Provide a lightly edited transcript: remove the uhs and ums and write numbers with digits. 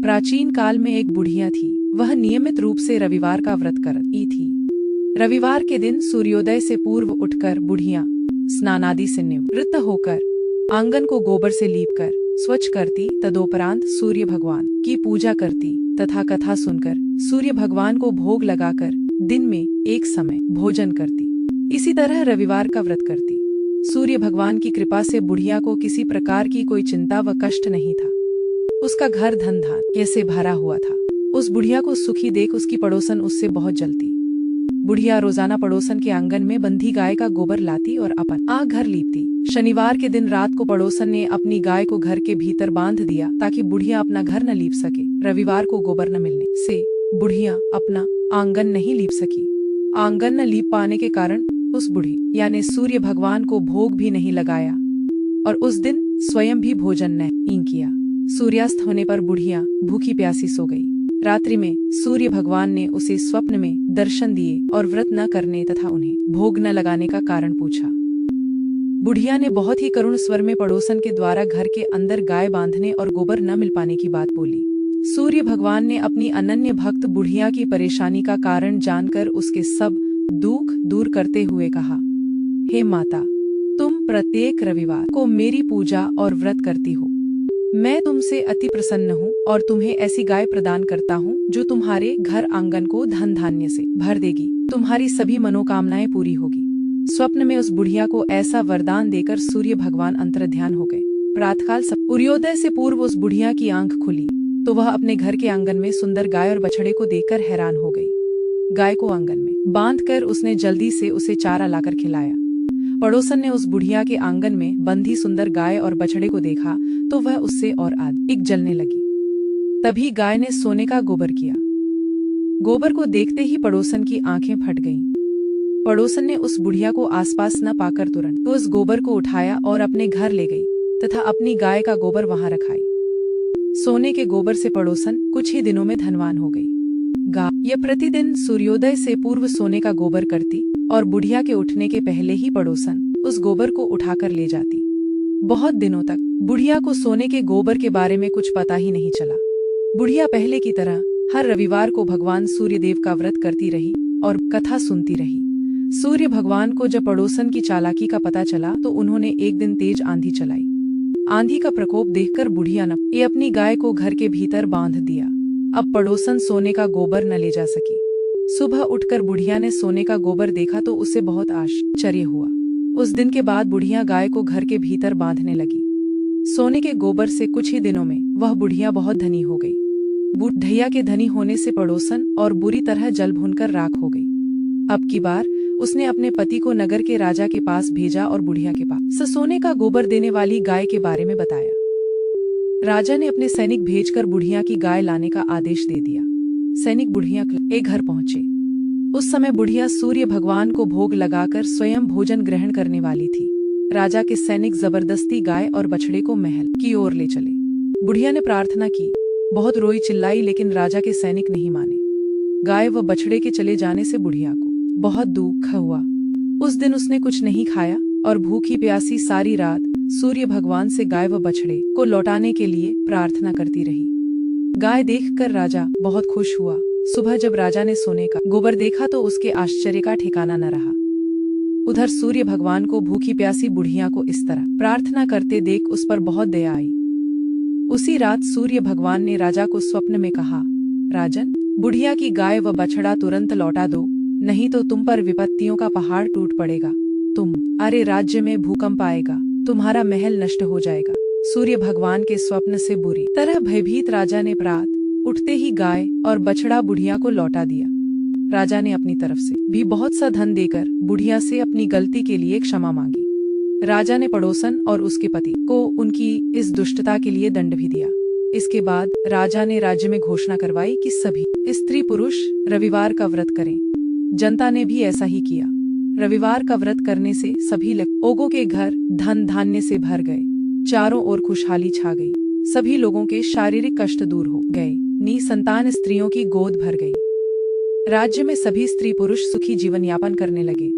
प्राचीन काल में एक बुढ़िया थी। वह नियमित रूप से रविवार का व्रत करती थी। रविवार के दिन सूर्योदय से पूर्व उठकर बुढ़िया स्नानादि से निवृत्त होकर आंगन को गोबर से लीपकर स्वच्छ करती, तदोपरांत सूर्य भगवान की पूजा करती तथा कथा सुनकर सूर्य भगवान को भोग लगाकर दिन में एक समय भोजन करती। इसी तरह रविवार का व्रत करती। सूर्य भगवान की कृपा से बुढ़िया को किसी प्रकार की कोई चिंता व कष्ट नहीं था। उसका घर धन धान्य से भरा हुआ था। उस बुढ़िया को सुखी देख उसकी पड़ोसन उससे बहुत जलती। बुढ़िया रोजाना पड़ोसन के आंगन में बंधी गाय का गोबर लाती और अपन घर लीपती। शनिवार के दिन रात को पड़ोसन ने अपनी गाय को घर के भीतर बांध दिया ताकि बुढ़िया अपना घर न लीप सके। रविवार को गोबर न मिलने से बुढ़िया अपना आंगन नहीं लीप सकी। आंगन न लीप पाने के कारण उस बुढ़िया ने सूर्य भगवान को भोग भी नहीं लगाया और उस दिन स्वयं भी भोजन नहीं किया। सूर्यास्त होने पर बुढ़िया भूखी प्यासी सो गई। रात्रि में सूर्य भगवान ने उसे स्वप्न में दर्शन दिए और व्रत न करने तथा उन्हें भोग न लगाने का कारण पूछा। बुढ़िया ने बहुत ही करुण स्वर में पड़ोसन के द्वारा घर के अंदर गाय बांधने और गोबर न मिल पाने की बात बोली। सूर्य भगवान ने अपनी अनन्य भक्त बुढ़िया की परेशानी का कारण जानकर उसके सब दुख दूर करते हुए कहा, हे माता, तुम प्रत्येक रविवार को मेरी पूजा और व्रत करती हो। मैं तुमसे अति प्रसन्न हूँ और तुम्हें ऐसी गाय प्रदान करता हूँ जो तुम्हारे घर आंगन को धन धान्य से भर देगी। तुम्हारी सभी मनोकामनाएं पूरी होगी। स्वप्न में उस बुढ़िया को ऐसा वरदान देकर सूर्य भगवान अंतर्ध्यान हो गए। प्रातःकाल सूर्योदय से पूर्व उस बुढ़िया की आंख खुली तो वह अपने घर के आंगन में सुंदर गाय और बछड़े को देखकर हैरान हो गई। गाय को आंगन में बांधकर उसने जल्दी से उसे चारा लाकर खिलाया। पड़ोसन ने उस बुढ़िया के आंगन में बंधी सुंदर गाय और बछड़े को देखा तो वह उससे और अधिक जलने लगी। तभी गाय ने सोने का गोबर किया। गोबर को देखते ही पड़ोसन की आंखें फट गईं। पड़ोसन ने उस बुढ़िया को आसपास न पाकर तुरंत उस गोबर को उठाया और अपने घर ले गई तथा अपनी गाय का गोबर वहां रखाई। सोने के गोबर से पड़ोसन कुछ ही दिनों में धनवान हो गई। गाय यह प्रतिदिन सूर्योदय से पूर्व सोने का गोबर करती और बुढ़िया के उठने के पहले ही पड़ोसन उस गोबर को उठाकर ले जाती। बहुत दिनों तक बुढ़िया को सोने के गोबर के बारे में कुछ पता ही नहीं चला। बुढ़िया पहले की तरह हर रविवार को भगवान सूर्यदेव का व्रत करती रही और कथा सुनती रही। सूर्य भगवान को जब पड़ोसन की चालाकी का पता चला तो उन्होंने एक दिन तेज आंधी चलाई। आंधी का प्रकोप देखकर बुढ़िया ने अपनी गाय को घर के भीतर बांध दिया। अब पड़ोसन सोने का गोबर न ले जा सकी। सुबह उठकर बुढ़िया ने सोने का गोबर देखा तो उसे बहुत आश्चर्य हुआ। उस दिन के बाद बुढ़िया गाय को घर के भीतर बांधने लगी। सोने के गोबर से कुछ ही दिनों में वह बुढ़िया बहुत धनी हो गई। बुढ़िया के धनी होने से पड़ोसन और बुरी तरह जल भूनकर राख हो गई। अब की बार उसने अपने पति को नगर के राजा के पास भेजा और बुढ़िया के पास सोने का गोबर देने वाली गाय के बारे में बताया। राजा ने अपने सैनिक भेजकर बुढ़िया की गाय लाने का आदेश दे दिया। सैनिक बुढ़िया के घर पहुंचे। उस समय बुढ़िया सूर्य भगवान को भोग लगाकर स्वयं भोजन ग्रहण करने वाली थी। राजा के सैनिक जबरदस्ती गाय और बछड़े को महल की ओर ले चले। बुढ़िया ने प्रार्थना की, बहुत रोई चिल्लाई, लेकिन राजा के सैनिक नहीं माने। गाय व बछड़े के चले जाने से बुढ़िया को बहुत दुख हुआ। उस दिन उसने कुछ नहीं खाया और भूखी प्यासी सारी रात सूर्य भगवान से गाय व बछड़े को लौटाने के लिए प्रार्थना करती रही। गाय देखकर राजा बहुत खुश हुआ। सुबह जब राजा ने सोने का गोबर देखा तो उसके आश्चर्य का ठिकाना न रहा। उधर सूर्य भगवान को भूखी प्यासी बुढ़िया को इस तरह प्रार्थना करते देख उस पर बहुत दया आई। उसी रात सूर्य भगवान ने राजा को स्वप्न में कहा, राजन, बुढ़िया की गाय व बछड़ा तुरंत लौटा दो, नहीं तो तुम पर विपत्तियों का पहाड़ टूट पड़ेगा। तुम्हारे राज्य में भूकंप आएगा, तुम्हारा महल नष्ट हो जाएगा। सूर्य भगवान के स्वप्न से बुरी तरह भयभीत राजा ने प्रात उठते ही गाय और बछड़ा बुढ़िया को लौटा दिया। राजा ने अपनी तरफ से भी बहुत सा धन देकर बुढ़िया से अपनी गलती के लिए क्षमा मांगी। राजा ने पड़ोसन और उसके पति को उनकी इस दुष्टता के लिए दंड भी दिया। इसके बाद राजा ने राज्य में घोषणा करवाई कि सभी स्त्री पुरुष रविवार का व्रत करें। जनता ने भी ऐसा ही किया। रविवार का व्रत करने से सभी लोगों के घर धन धान्य से भर गए। चारों ओर खुशहाली छा गई। सभी लोगों के शारीरिक कष्ट दूर हो गए। निसंतान स्त्रियों की गोद भर गई। राज्य में सभी स्त्री पुरुष सुखी जीवन यापन करने लगे।